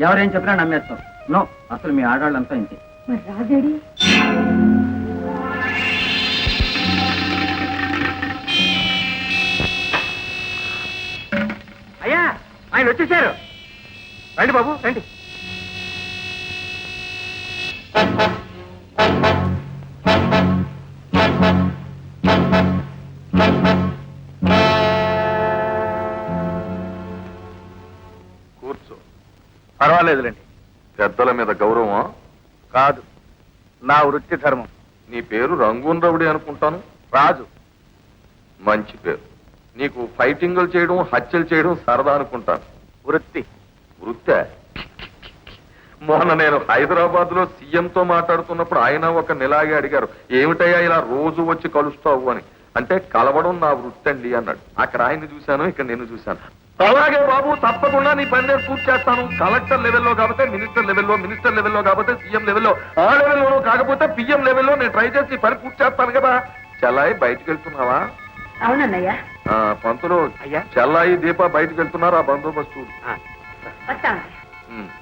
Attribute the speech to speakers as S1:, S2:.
S1: ఎవరేం చెప్పినా నమ్మేస్తాం. నో, అసలు మీ ఆడవాళ్ళంతా ఇంతే.
S2: మరి రాజేడి?
S3: అయ్యా, ఆయన వచ్చేసారు. రండి బాబు, రండి.
S4: కూర్చో.
S3: పర్వాలేదులేండి.
S4: పెద్దల మీద గౌరవం
S3: కాదు, నా వృత్తి ధర్మం.
S4: నీ పేరు రంగూన్ రవుడి అనుకుంటాను.
S3: రాజు.
S4: మంచి పేరు. నీకు ఫైటింగులు చేయడం, హత్యలు చేయడం సరదా అనుకుంటాను.
S3: వృత్తి.
S4: వృత్తే? మొన్న నేను హైదరాబాద్ లో సీఎంతో మాట్లాడుతున్నప్పుడు ఆయన ఒక నిలాగే అడిగారు, ఏమిటయ్యా ఇలా రోజు వచ్చి కలుస్తావు అని. అంటే కలవడం నా వృత్తి అండి అన్నాడు. అక్కడ ఆయన్ని చూశాను, ఇక్కడ నేను చూశాను. అలాగే బాబు, తప్పకుండా నీ పని నేను పూర్తి చేస్తాను. కలెక్టర్ లెవెల్లో కాకపోతే మినిస్టర్ లెవెల్లో, మినిస్టర్ లెవెల్లో కాకపోతే సీఎం లెవెల్లో, ఆ లెవెల్లోనూ కాకపోతే పిఎం లెవెల్లో నేను ట్రై చేసి పని పూర్తి చేస్తాను కదా. చెల్లాయి బయటికి వెళ్తున్నావా?
S2: అవునన్నయ్య.
S4: పంతులు,
S3: అయ్యా.
S4: చెల్లాయి దీప బయటికి వెళ్తున్నారా? బందోబస్తు.
S2: వస్తాను.